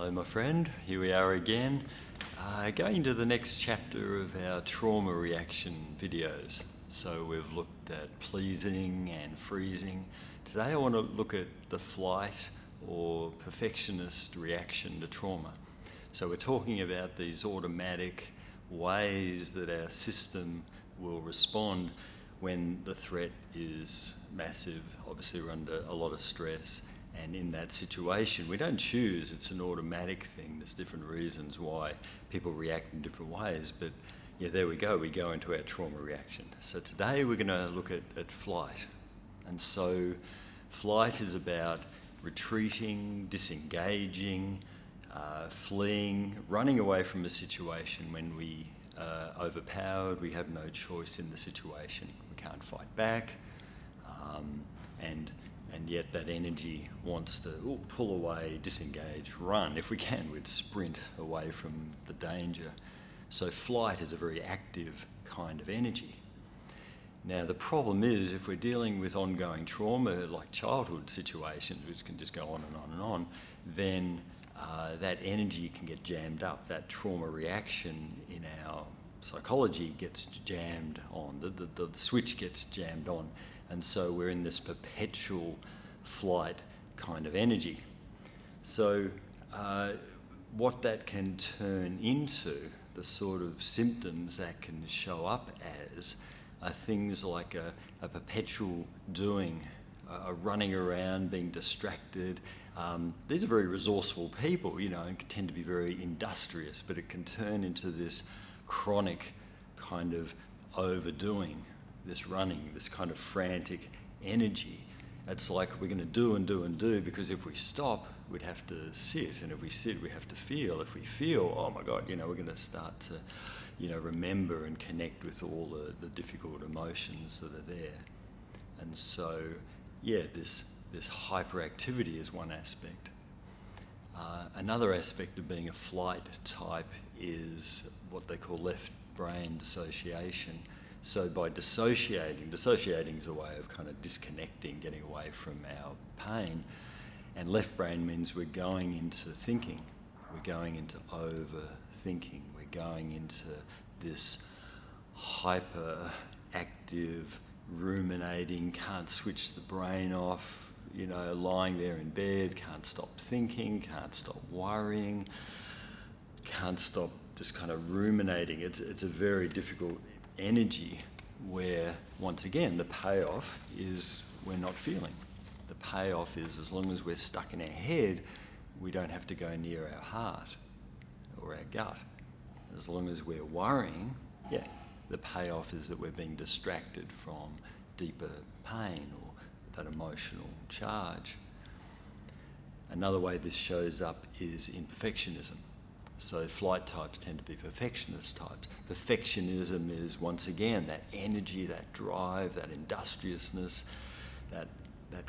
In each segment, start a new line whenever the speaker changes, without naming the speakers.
Hello my friend, here we are again, going to the next chapter of our trauma reaction videos. So we've looked at pleasing and freezing. Today I want to look at the flight or perfectionist reaction to trauma. So we're talking about these automatic ways that our system will respond when the threat is massive. Obviously we're under a lot of stress. And in that situation, we don't choose, it's an automatic thing. There's different reasons why people react in different ways, but yeah, there we go into our trauma reaction. So today we're going to look at flight. And so flight is about retreating, disengaging, fleeing, running away from a situation when we are overpowered, we have no choice in the situation. We can't fight back, and yet that energy wants to pull away, disengage, run. If we can, we'd sprint away from the danger. So flight is a very active kind of energy. Now the problem is, if we're dealing with ongoing trauma, like childhood situations, which can just go on and on and on, then that energy can get jammed up. That trauma reaction in our psychology gets jammed on, the switch gets jammed on. And so we're in this perpetual flight kind of energy. So what that can turn into, the sort of symptoms that can show up as, are things like a perpetual doing, a running around, being distracted. These are very resourceful people, and tend to be very industrious, but it can turn into this chronic kind of overdoing, this running, this kind of frantic energy. It's like we're going to do and do and do, because if we stop, we'd have to sit, and if we sit, we have to feel. If we feel, oh my God, we're going to start to, remember and connect with all the difficult emotions that are there. And so, yeah, this hyperactivity is one aspect. Another aspect of being a flight type is what they call left brain dissociation. So by dissociating is a way of kind of disconnecting, getting away from our pain. And left brain means we're going into thinking. We're going into overthinking. We're going into this hyperactive, ruminating, can't switch the brain off, lying there in bed, can't stop thinking, can't stop worrying, can't stop just kind of ruminating. It's a very difficult energy where, once again, the payoff is we're not feeling. The payoff is, as long as we're stuck in our head, we don't have to go near our heart or our gut. As long as we're worrying, the payoff is that we're being distracted from deeper pain or that emotional charge. Another way this shows up is in perfectionism. So flight types tend to be perfectionist types. Perfectionism is, once again, that energy, that drive, that industriousness, that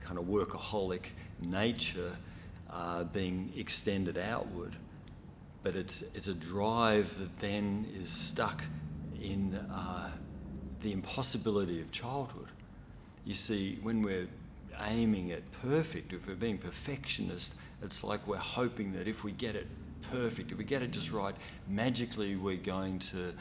kind of workaholic nature being extended outward. But it's a drive that then is stuck in the impossibility of childhood. You see, when we're aiming at perfect, if we're being perfectionist, it's like we're hoping that if we get it perfect, if we get it just right, magically we're going to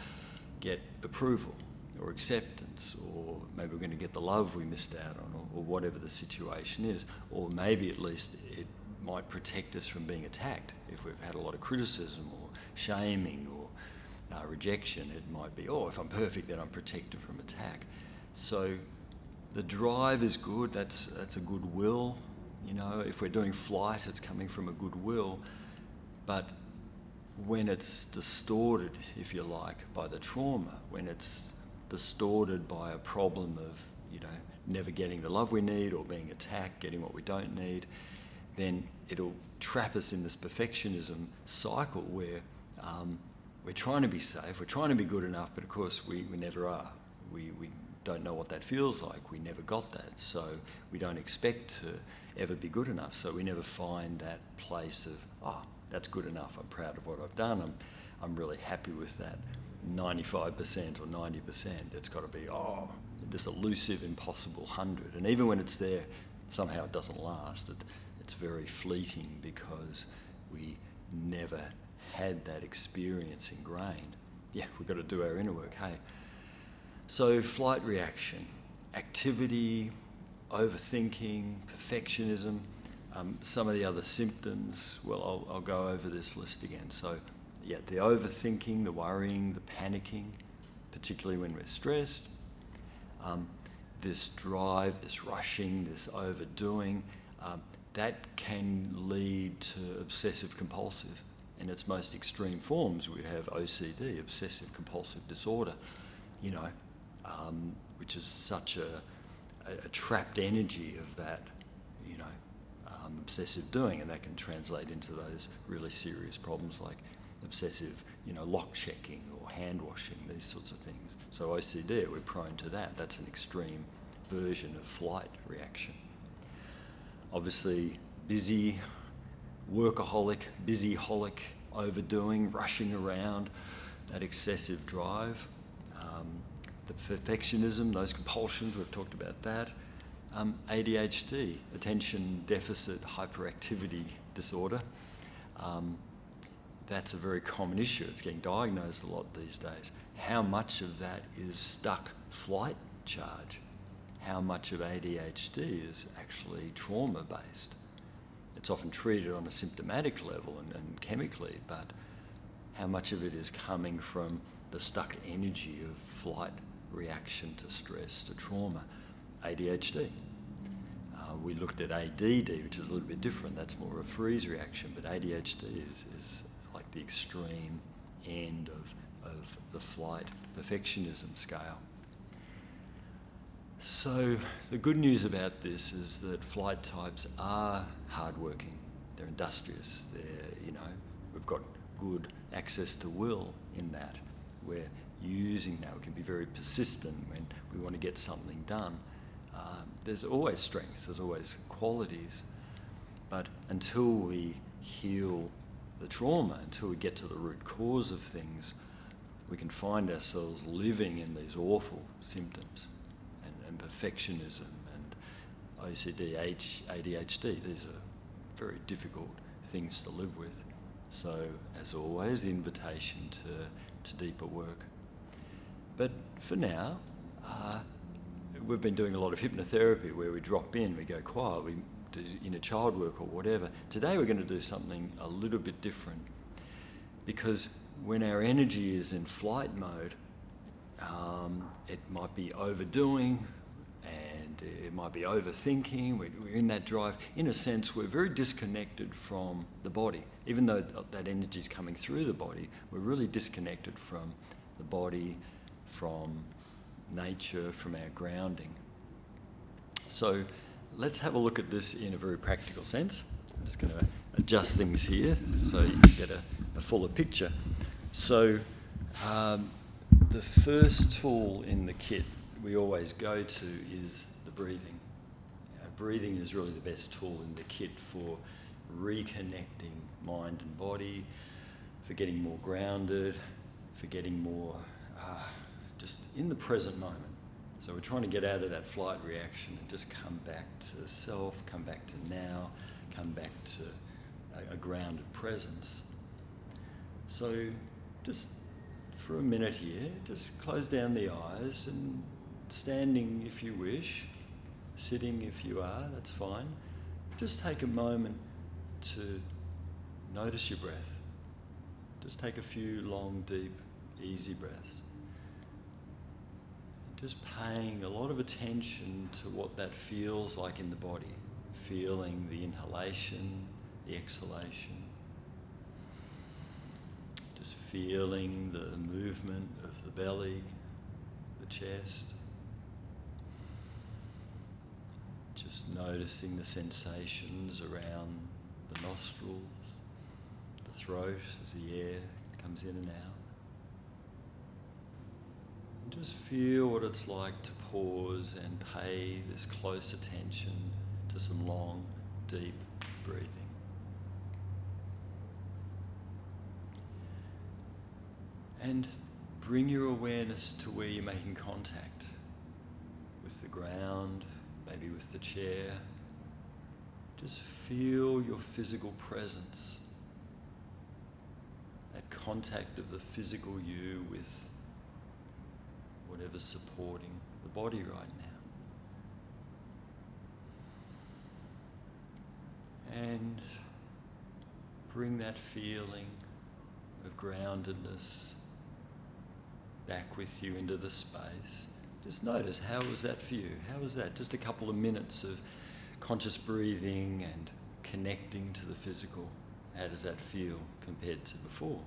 get approval or acceptance, or maybe we're going to get the love we missed out on, or whatever the situation is, or maybe at least it might protect us from being attacked. If we've had a lot of criticism or shaming or rejection, it might be, if I'm perfect, then I'm protected from attack. So the drive is good, that's a good will. If we're doing flight, it's coming from a good will. But when it's distorted, if you like, by the trauma, when it's distorted by a problem of, never getting the love we need or being attacked, getting what we don't need, then it'll trap us in this perfectionism cycle where we're trying to be safe, we're trying to be good enough, but of course we never are. We don't know what that feels like. We never got that, so we don't expect to ever be good enough. So we never find that place of, that's good enough, I'm proud of what I've done, I'm really happy with that 95% or 90%. It's got to be, this elusive, impossible 100. And even when it's there, somehow it doesn't last. It's very fleeting because we never had that experience ingrained. Yeah, we've got to do our inner work, hey? So flight reaction, activity, overthinking, perfectionism, some of the other symptoms, well, I'll go over this list again. So yeah, the overthinking, the worrying, the panicking, particularly when we're stressed, this drive, this rushing, this overdoing, that can lead to obsessive-compulsive. In its most extreme forms, we have OCD, obsessive-compulsive disorder, which is such a trapped energy of that, obsessive doing, and that can translate into those really serious problems like obsessive, lock checking or hand washing, these sorts of things. So OCD, we're prone to that. That's an extreme version of flight reaction. Obviously, busy, workaholic, busyholic, overdoing, rushing around, that excessive drive. The perfectionism, those compulsions, we've talked about that. ADHD, attention deficit hyperactivity disorder. That's a very common issue. It's getting diagnosed a lot these days. How much of that is stuck flight charge? How much of ADHD is actually trauma-based? It's often treated on a symptomatic level and chemically, but how much of it is coming from the stuck energy of flight reaction to stress, to trauma? ADHD. We looked at ADD, which is a little bit different. That's more a freeze reaction, but ADHD is like the extreme end of the flight perfectionism scale. So the good news about this is that flight types are hardworking. They're industrious. We've got good access to will in that. We're using that. We can be very persistent when we want to get something done. There's always strengths, there's always qualities, but until we heal the trauma, until we get to the root cause of things, we can find ourselves living in these awful symptoms. And perfectionism and OCD, ADHD, these are very difficult things to live with. So, as always, the invitation to deeper work. But for now, we've been doing a lot of hypnotherapy where we drop in, we go quiet, we do inner child work or whatever. Today we're going to do something a little bit different, because when our energy is in flight mode, it might be overdoing and it might be overthinking. We're in that drive. In a sense, we're very disconnected from the body. Even though that energy is coming through the body, we're really disconnected from the body, from nature, from our grounding. So let's have a look at this in a very practical sense. I'm just going to adjust things here so you can get a fuller picture. So the first tool in the kit we always go to is the breathing. Breathing is really the best tool in the kit for reconnecting mind and body, for getting more grounded, for getting more just in the present moment. So we're trying to get out of that flight reaction and just come back to self, come back to now, come back to a grounded presence. So just for a minute here, just close down the eyes, and standing if you wish, sitting if you are, that's fine. Just take a moment to notice your breath. Just take a few long, deep, easy breaths. Just paying a lot of attention to what that feels like in the body, feeling the inhalation, the exhalation. Just feeling the movement of the belly, the chest. Just noticing the sensations around the nostrils, the throat as the air comes in and out. And just feel what it's like to pause and pay this close attention to some long, deep breathing. And bring your awareness to where you're making contact with the ground, maybe with the chair. Just feel your physical presence. contact of the physical you with whatever's supporting the body right now. And bring that feeling of groundedness back with you into the space. Just notice, how was that for you? How was that? Just a couple of minutes of conscious breathing and connecting to the physical. How does that feel compared to before?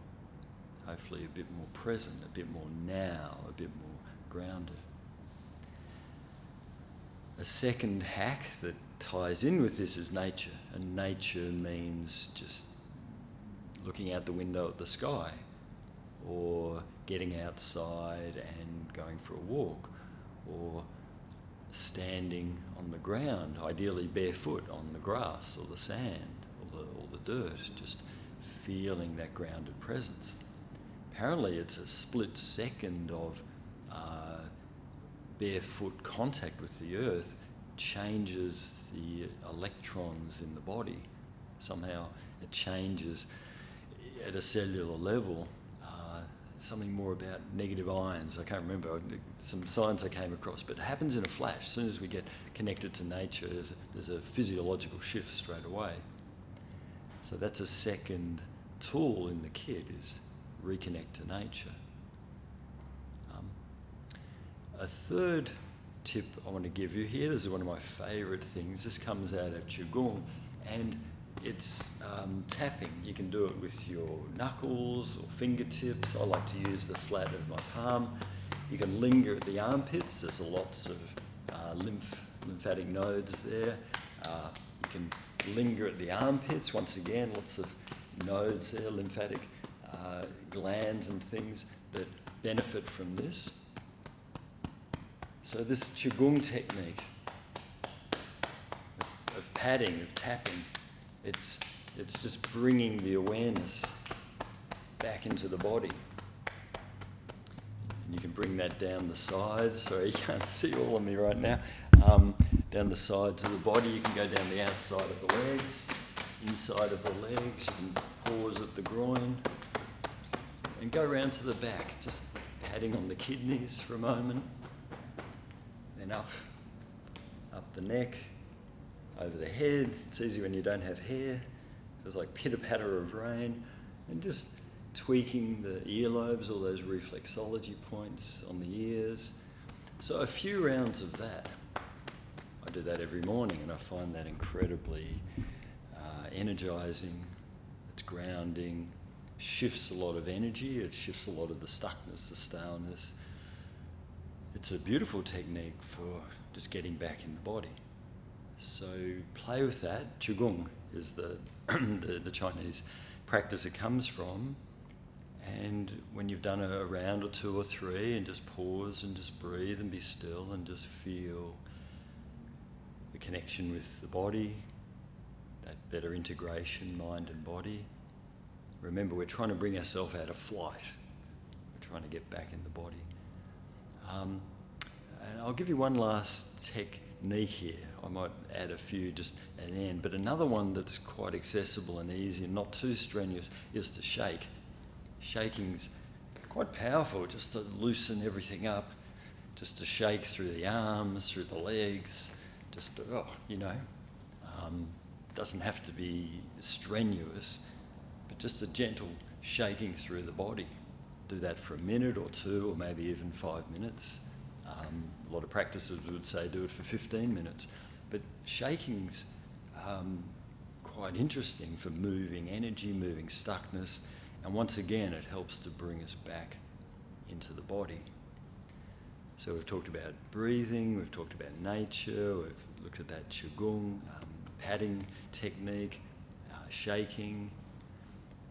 Hopefully a bit more present, a bit more now, a bit more grounded. A second hack that ties in with this is nature. And nature means just looking out the window at the sky, or getting outside and going for a walk, or standing on the ground, ideally barefoot on the grass or the sand or the dirt, just feeling that grounded presence. Apparently it's a split second of barefoot contact with the earth changes the electrons in the body. Somehow it changes at a cellular level something more about negative ions. I can't remember, some science I came across, but it happens in a flash. As soon as we get connected to nature, there's a physiological shift straight away. So that's a second tool in the kit, is reconnect to nature. A third tip I want to give you here, this is one of my favourite things. This comes out of Qigong, and it's tapping. You can do it with your knuckles or fingertips. I like to use the flat of my palm. You can linger at the armpits. There's lots of lymphatic nodes there. You can linger at the armpits. Once again, lots of nodes there, lymphatic glands and things that benefit from this. So this Qigong technique of padding, of tapping, it's just bringing the awareness back into the body. And you can bring that down the sides. Sorry, you can't see all of me right now. Down the sides of the body. You can go down the outside of the legs, inside of the legs. You can pause at the groin and go around to the back, just patting on the kidneys for a moment. Then up the neck, over the head. It's easy when you don't have hair. Feels like pitter-patter of rain. And just tweaking the earlobes, all those reflexology points on the ears. So a few rounds of that. I do that every morning, and I find that incredibly energizing. It's grounding, shifts a lot of energy. It shifts a lot of the stuckness, the staleness. It's a beautiful technique for just getting back in the body. So play with that. Qigong is the Chinese practice it comes from. And when you've done a round or two or three, and just pause and just breathe and be still and just feel the connection with the body, that better integration, mind and body. Remember, we're trying to bring ourselves out of flight. We're trying to get back in the body. And I'll give you one last technique here. I might add a few just at the end, but another one that's quite accessible and easy and not too strenuous is to shake. Shaking's quite powerful, just to loosen everything up, just to shake through the arms, through the legs, just to, doesn't have to be strenuous, but just a gentle shaking through the body. Do that for a minute or two, or maybe even 5 minutes. A lot of practices would say do it for 15 minutes. But shaking's quite interesting for moving energy, moving stuckness, and once again it helps to bring us back into the body. So we've talked about breathing, we've talked about nature, we've looked at that Qigong, padding technique, shaking,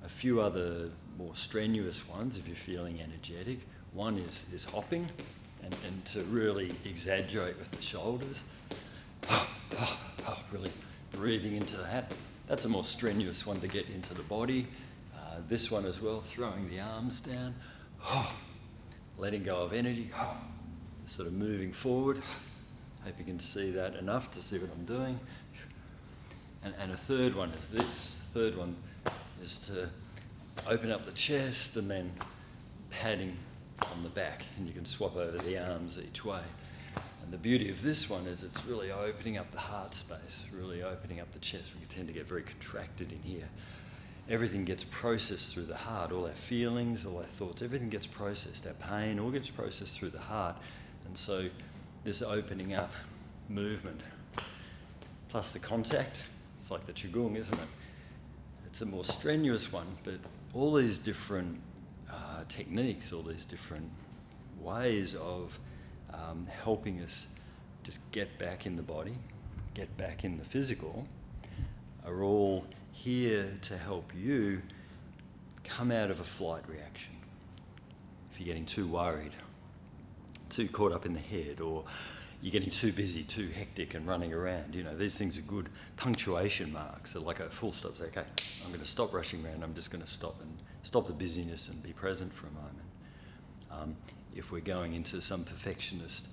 a few other more strenuous ones if you're feeling energetic. One is hopping, and to really exaggerate with the shoulders. Really breathing into that. That's a more strenuous one to get into the body. This one as well, throwing the arms down, letting go of energy, sort of moving forward. Hope you can see that enough to see what I'm doing. And a third one is this. Third one is to open up the chest and then padding on the back, and you can swap over the arms each way. And the beauty of this one is it's really opening up the heart space, really opening up the chest. We tend to get very contracted in here. Everything gets processed through the heart, all our feelings, all our thoughts, everything gets processed. Our pain all gets processed through the heart. And so this opening up movement, plus the contact, it's like the Qigong, isn't it? It's a more strenuous one, but all these different techniques, all these different ways of helping us just get back in the body, get back in the physical, are all here to help you come out of a flight reaction. If you're getting too worried, too caught up in the head, or you're getting too busy, too hectic and running around, these things are good punctuation marks. They're like a full stop. Say, okay, I'm going to stop rushing around. I'm just going to stop the busyness and be present for a moment. If we're going into some perfectionist,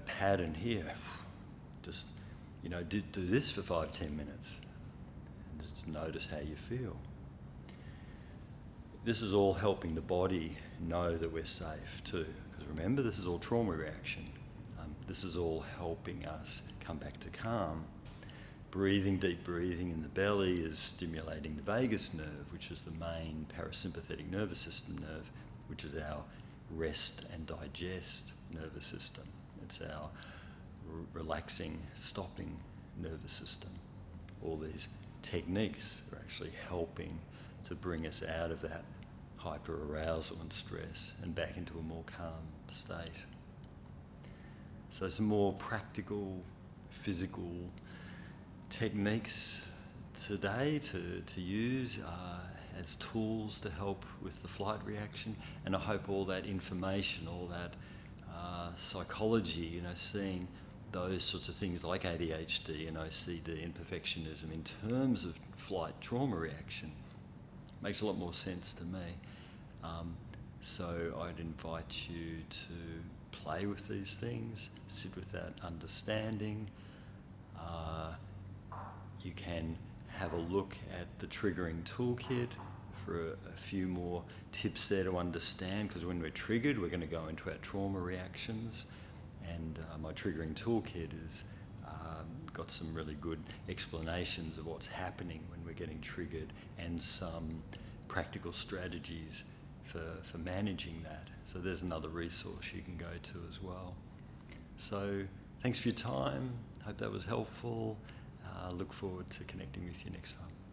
pattern here, just, do this for 5-10 minutes and just notice how you feel. This is all helping the body know that we're safe too. Because remember, this is all trauma reaction. This is all helping us come back to calm. Breathing, deep breathing in the belly is stimulating the vagus nerve, which is the main parasympathetic nervous system nerve, which is our rest and digest nervous system. It's our relaxing, stopping nervous system. All these techniques are actually helping to bring us out of that hyper-arousal and stress and back into a more calm state. So some more practical, physical techniques today to use as tools to help with the flight reaction. And I hope all that information, all that psychology, seeing those sorts of things like ADHD and OCD and perfectionism in terms of flight trauma reaction makes a lot more sense to me. So I'd invite you to play with these things, sit with that understanding. You can have a look at the triggering toolkit for a few more tips there to understand, because when we're triggered, we're going to go into our trauma reactions. And my triggering toolkit has got some really good explanations of what's happening when we're getting triggered and some practical strategies for managing that. So there's another resource you can go to as well. So thanks for your time. Hope that was helpful. Look forward to connecting with you next time.